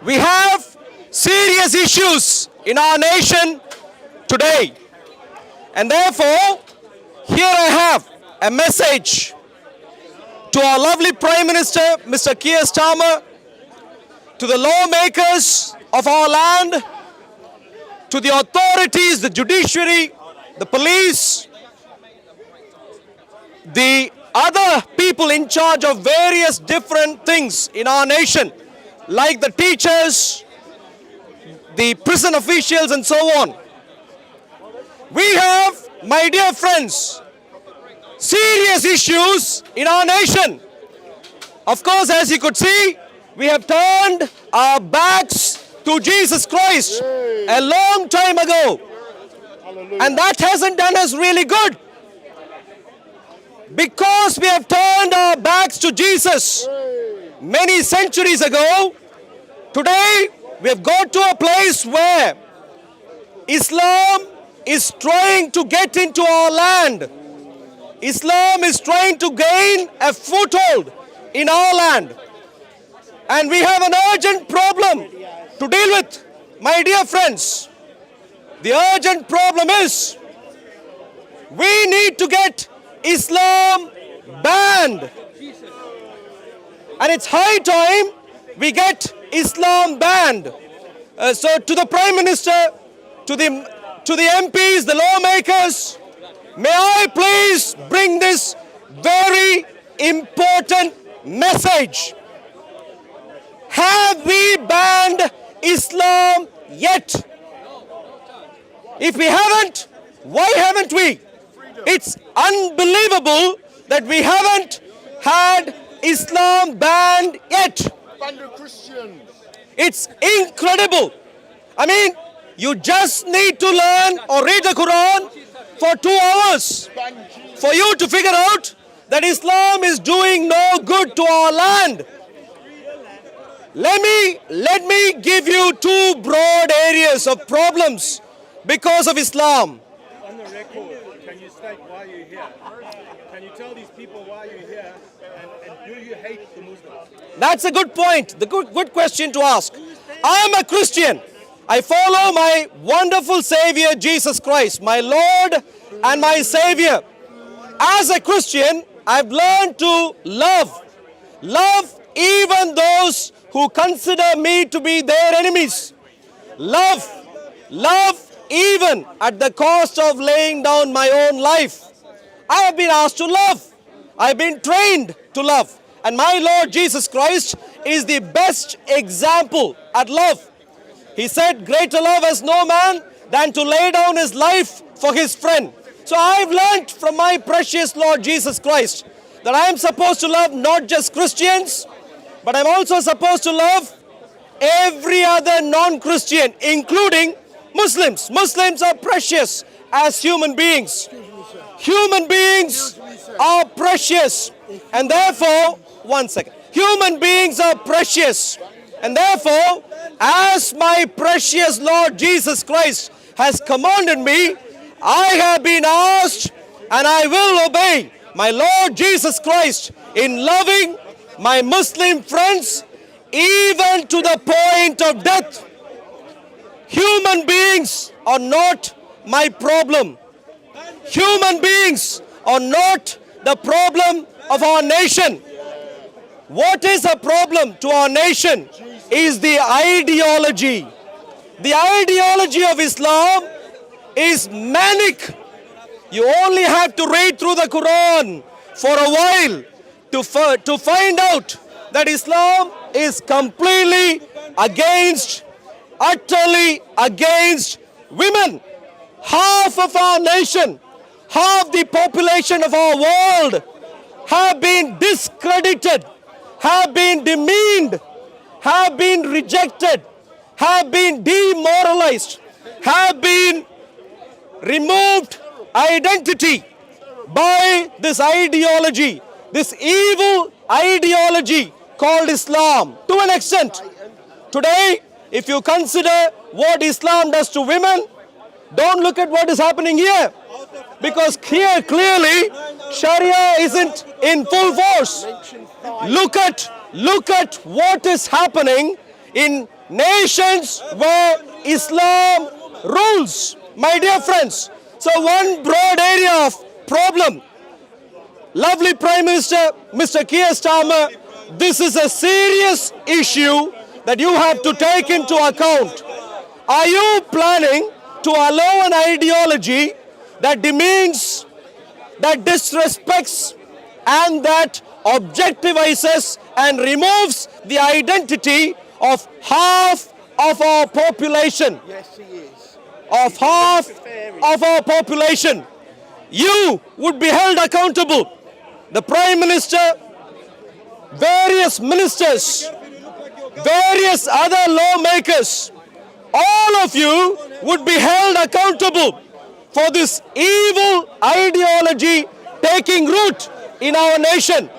We have serious issues in our nation today. And therefore, here I have a message to our lovely Prime Minister, Mr. Keir Starmer, to the lawmakers of our land, to the authorities, the judiciary, the police, the other people in charge of various different things in our nation, like the teachers, the prison officials, and so on. We have, my dear friends, serious issues in our nation. Of course, as you could see, we have turned our backs to Jesus Christ a long time ago. And that hasn't done us really good. Because we have turned our backs to Jesus many centuries ago, today we have got to a place where Islam is trying to get into our land. Islam is trying to gain a foothold in our land. And we have an urgent problem to deal with, my dear friends. The urgent problem is we need to get Islam banned. And it's high time we get Islam banned. So to the Prime Minister, to the MPs, the lawmakers, may I please bring this very important message. Have we banned Islam yet? If we haven't, why haven't we? It's unbelievable that we haven't had Islam banned yet. Ban the Christians. It's incredible. I mean, you just need to learn or read the Quran for 2 hours Ban Jesus. for you to figure out that Islam is doing no good to our land. Let me give you 2 broad areas of problems because of Islam. On the record, can you state why you're here? Can you tell these people why you're here? And do you hate the Muslims? That's a good point. The good question to ask. I'm a Christian. I follow my wonderful Savior, Jesus Christ, my Lord and my Savior. As a Christian, I've learned to love. Love even those who consider me to be their enemies. Love even at the cost of laying down my own life. I have been asked to love. I've been trained to love. And my Lord Jesus Christ is the best example at love. He said, greater love has no man than to lay down his life for his friend. So I've learned from my precious Lord Jesus Christ that I am supposed to love not just Christians, but I'm also supposed to love every other non-Christian, including Muslims. Muslims are precious as human beings. Human beings are precious. And therefore, one second. Human beings are precious. And therefore, as my precious Lord Jesus Christ has commanded me, I have been asked and I will obey my Lord Jesus Christ in loving my Muslim friends even to the point of death. Human beings are not my problem. Human beings are not the problem of our nation. What is a problem to our nation is the ideology. The ideology of Islam is manic. You only have to read through the Quran for a while to find out that Islam is completely against, utterly against women. Half of our nation, half the population of our world have been discredited, have been demeaned, have been rejected, have been demoralized, have been removed identity by this ideology, this evil ideology called Islam. To an extent, today, if you consider what Islam does to women, don't look at what is happening here. Because here clearly Sharia isn't in full force. Look at what is happening in nations where Islam rules. My dear friends, so one broad area of problem. Lovely Prime Minister, Mr. Keir Starmer, this is a serious issue that you have to take into account. Are you planning to allow an ideology that demeans, that disrespects, and that objectivizes and removes the identity of half of our population? Yes, he is. Of half of our population. You would be held accountable. The Prime Minister, various ministers, various other lawmakers, all of you would be held accountable for this evil ideology taking root in our nation.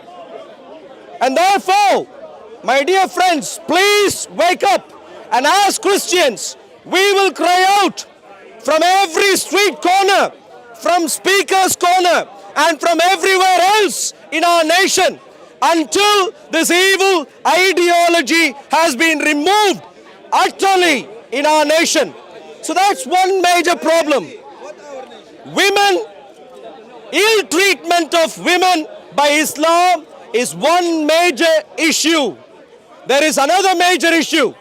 And therefore, my dear friends, please wake up. And as Christians, we will cry out from every street corner, from speaker's corner, and from everywhere else in our nation until this evil ideology has been removed utterly in our nation. So that's one major problem. Women, ill treatment of women by Islam is one major issue. There is another major issue.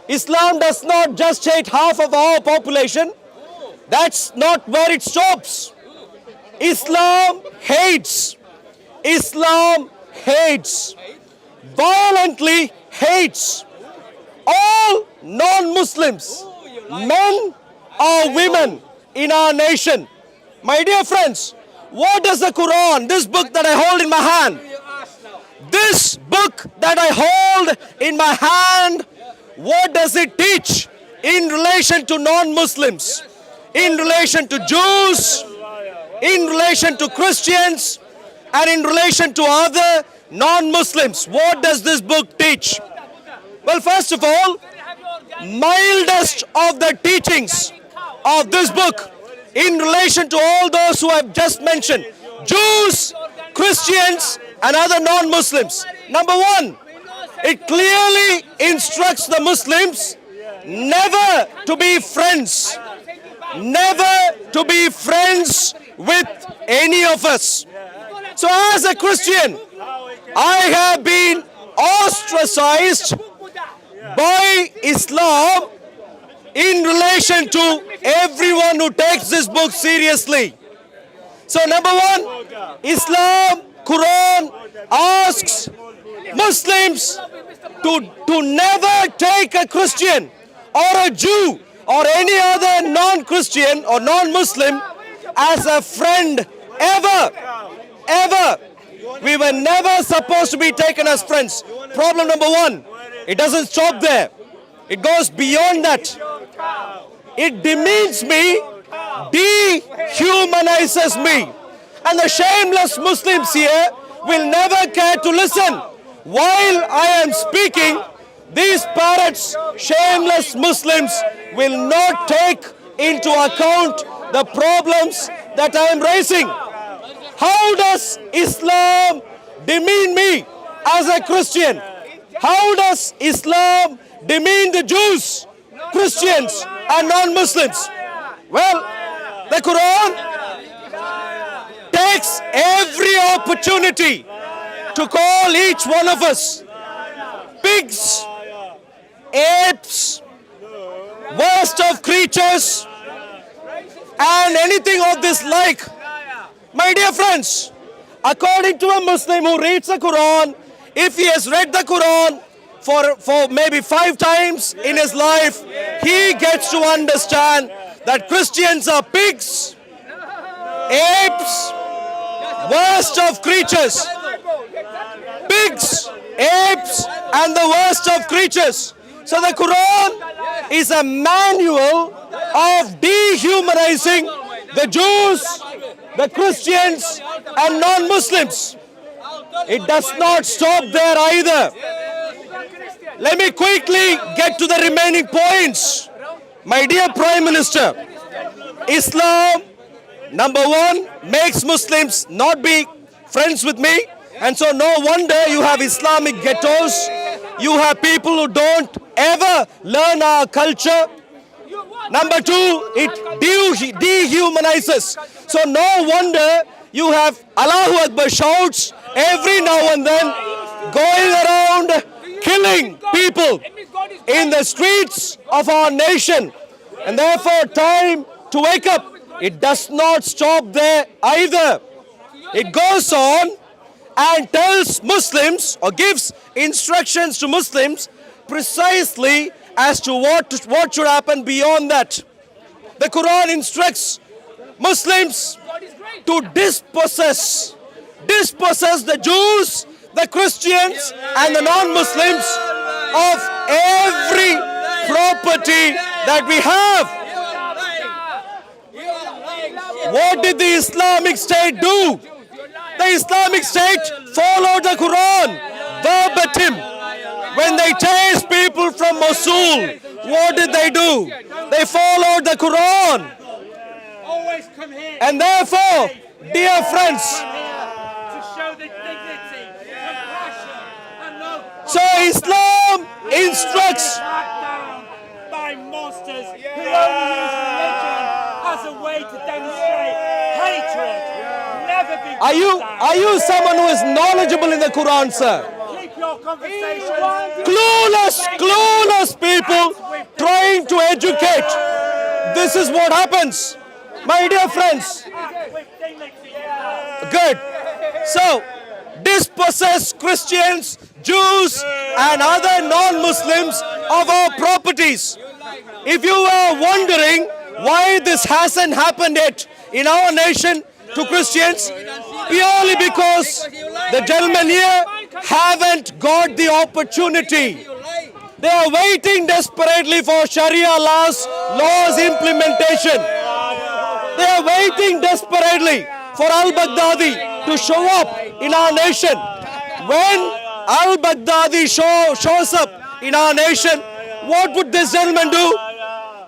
Islam does not just hate half of our population. That's not where it stops. Islam hates. Islam hates. Violently hates all non-Muslims, men or women in our nation. My dear friends, what does the Quran, this book that I hold in my hand, this book that I hold in my hand, what does it teach in relation to non-Muslims, in relation to Jews, in relation to Christians, and in relation to other non-Muslims? What does this book teach? Well, first of all, mildest of the teachings of this book in relation to all those who I've just mentioned, Jews, Christians, and other non-Muslims. Number one, it clearly instructs the Muslims never to be friends, never to be friends with any of us. So as a Christian, I have been ostracized by Islam in relation to everyone who takes this book seriously. So number one, Islam, Quran asks Muslims to never take a Christian or a Jew or any other non-Christian or non-Muslim as a friend ever. Ever. We were never supposed to be taken as friends. Problem number one, it doesn't stop there. It goes beyond that. It demeans me, dehumanizes me. And the shameless Muslims here will never care to listen. While I am speaking, these parrots, shameless Muslims, will not take into account the problems that I am raising. How does Islam demean me as a Christian? How does Islam demean the Jews, Christians, and non-Muslims? Well, the Quran takes every opportunity to call each one of us pigs, apes, worst of creatures, and anything of this like. My dear friends, according to a Muslim who reads the Quran, if he has read the Quran for maybe 5 times in his life, he gets to understand that Christians are pigs, apes, worst of creatures. Pigs, apes, and the worst of creatures. So the Quran is a manual of dehumanizing the Jews, the Christians, and non-Muslims. It does not stop there either. Let me quickly get to the remaining points. My dear Prime Minister, Islam, number one, makes Muslims not be friends with me. And so no wonder you have Islamic ghettos. You have people who don't ever learn our culture. Number two, it dehumanizes. So no wonder you have Allahu Akbar shouts every now and then going around killing people in the streets of our nation. And therefore, time to wake up. It does not stop there either. It goes on and tells Muslims or gives instructions to Muslims precisely as to what should happen beyond that. The Quran instructs Muslims to dispossess the Jews, the Christians and the non-Muslims of every property that we have. What did the Islamic State do? The Islamic State followed the Quran verbatim. When they chased people from Mosul, what did they do? They followed the Quran. Always come here And therefore, dear friends, to show the dignity, compassion, and love. so Islam instructs. Down by monsters who only use religion as a way to demonstrate hatred. Never be. Are you someone who is knowledgeable in the Quran, sir? Keep your conversations. Clueless people trying to educate. This is what happens. My dear friends, With dignity. good. So, dispossess Christians, Jews and other non-Muslims of our properties. If you are wondering why this hasn't happened yet in our nation to Christians, purely because the gentlemen here haven't got the opportunity. They are waiting desperately for Sharia laws implementation. They are waiting desperately for al-Baghdadi to show up in our nation. When al-Baghdadi shows up in our nation, what would this gentleman do?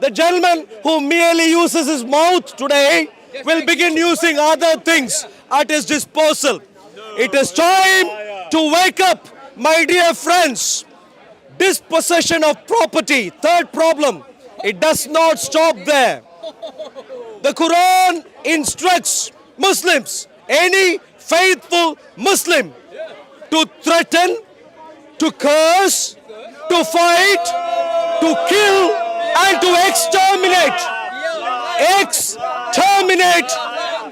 The gentleman who merely uses his mouth today will begin using other things at his disposal. It is time to wake up, my dear friends. Dispossession of property. Third problem, it does not stop there. The Quran instructs Muslims, any faithful Muslim, to threaten, to curse, to fight, to kill, and to exterminate. Exterminate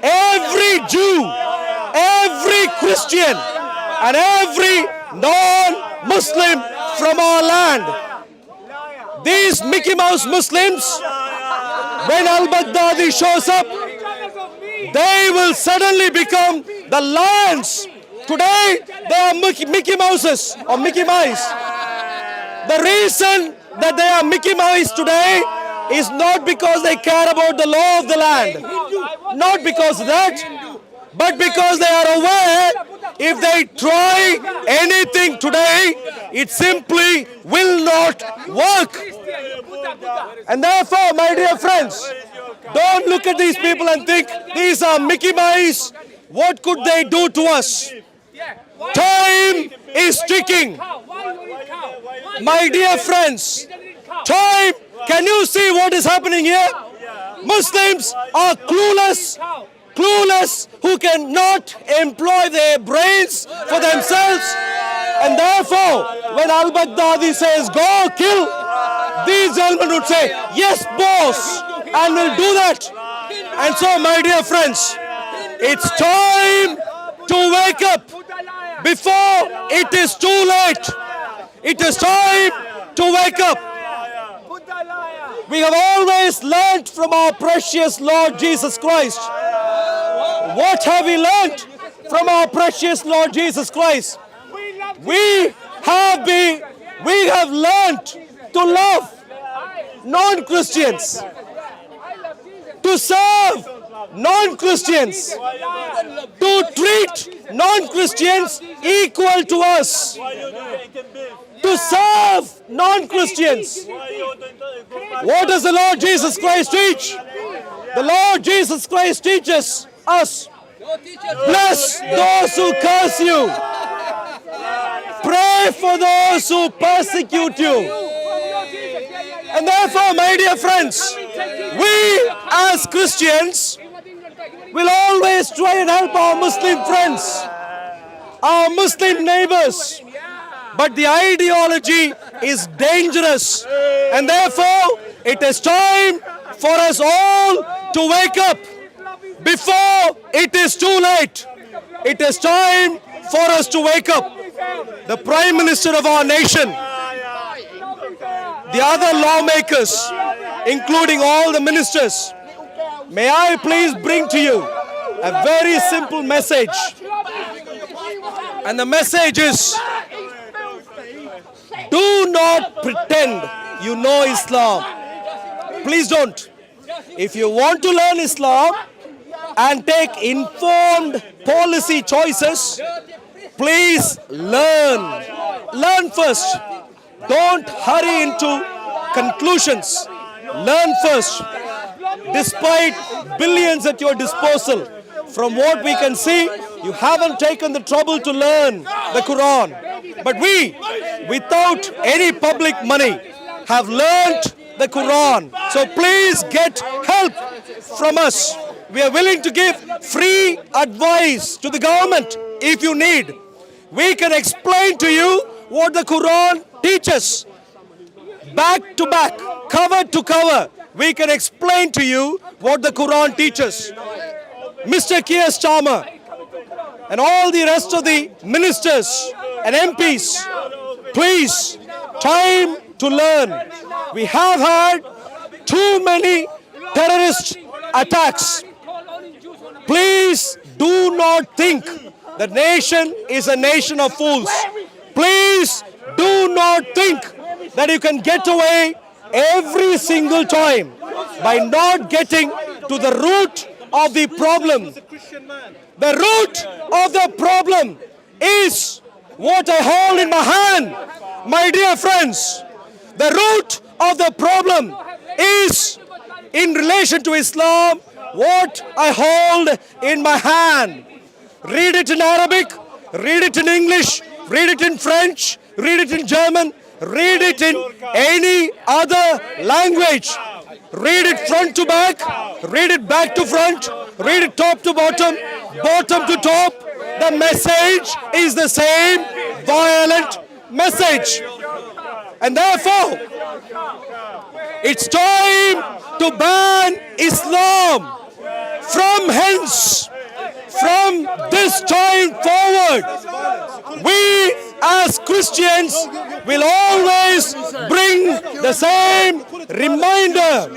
every Jew, every Christian, and every non-Muslim from our land. These Mickey Mouse Muslims, when al-Baghdadi shows up, they will suddenly become the lions. Today, they are Mickey Mouses or Mickey Mice. The reason that they are Mickey Mice today is not because they care about the law of the land. Not because of that, but because they are aware if they try anything today, it simply will not work. And therefore, my dear friends, don't look at these people and think these are Mickey Mice. What could they do to us? Time is ticking. My dear friends, time, can you see what is happening here? Muslims are clueless who cannot employ their brains for themselves. And therefore, when al-Baghdadi says, go kill, these gentlemen would say, yes, boss, and will do that. And so, my dear friends, it's time to wake up before it is too late. It is time to wake up. We have always learned from our precious Lord Jesus Christ. What have we learned from our precious Lord Jesus Christ? We have learned to love non-Christians, to serve non-Christians, to treat non-Christians equal to us, to serve non-Christians. What does the Lord Jesus Christ teach? The Lord Jesus Christ teaches us, bless those who curse you, pray for those who persecute you, And therefore, my dear friends, we as Christians will always try and help our Muslim friends, our Muslim neighbors. But the ideology is dangerous. And therefore, it is time for us all to wake up before it is too late. It is time for us to wake up. The Prime Minister of our nation, the other lawmakers, including all the ministers, may I please bring to you a very simple message. And the message is, do not pretend you know Islam. Please don't. If you want to learn Islam and take informed policy choices, please learn. Learn first. Don't hurry into conclusions. Learn first. Despite billions at your disposal, from what we can see, you haven't taken the trouble to learn the Quran. But we, without any public money, have learnt the Quran. So please get help from us. We are willing to give free advice to the government if you need. We can explain to you what the Quran teaches. Back to back, cover to cover, we can explain to you what the Quran teaches. Mr. Keir Starmer and all the rest of the ministers and MPs, please, time to learn. We have had too many terrorist attacks. Please do not think the nation is a nation of fools. Please do not think that you can get away every single time by not getting to the root of the problem. The root of the problem is what I hold in my hand, my dear friends. The root of the problem is, in relation to Islam, what I hold in my hand. Read it in Arabic, read it in English, read it in French, read it in German, read it in any other language. Read it front to back, read it back to front, read it top to bottom, bottom to top. The message is the same violent message. And therefore, it's time to ban Islam from hence. From this time forward, we as Christians will always bring the same reminder.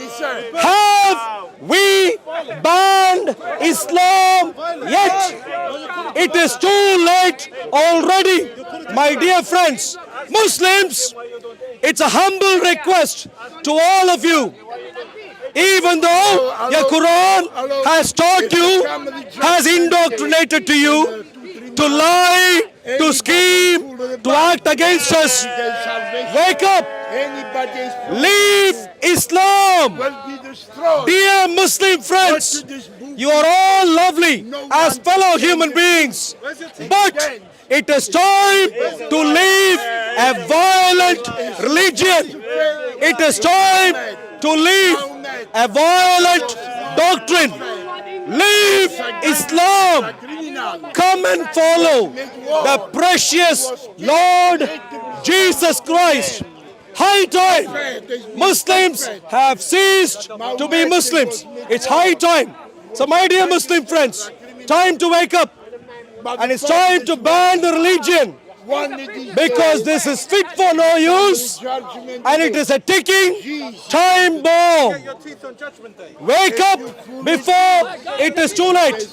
Have we banned Islam yet? It is too late already, my dear friends. Muslims, it's a humble request to all of you. Even though your Quran has taught you, has indoctrinated to you, to lie, to scheme, to act against us, wake up, leave Islam. Dear Muslim friends, you are all lovely as fellow human beings, but it is time to leave a violent religion. It is time to leave a violent doctrine. Leave Islam. Come and follow the precious Lord Jesus Christ. High time. Muslims have ceased to be Muslims. It's high time. So my dear Muslim friends, time to wake up. And it's time to ban the religion. Because this is fit for no use and it is a ticking time bomb. Wake up before it is too late.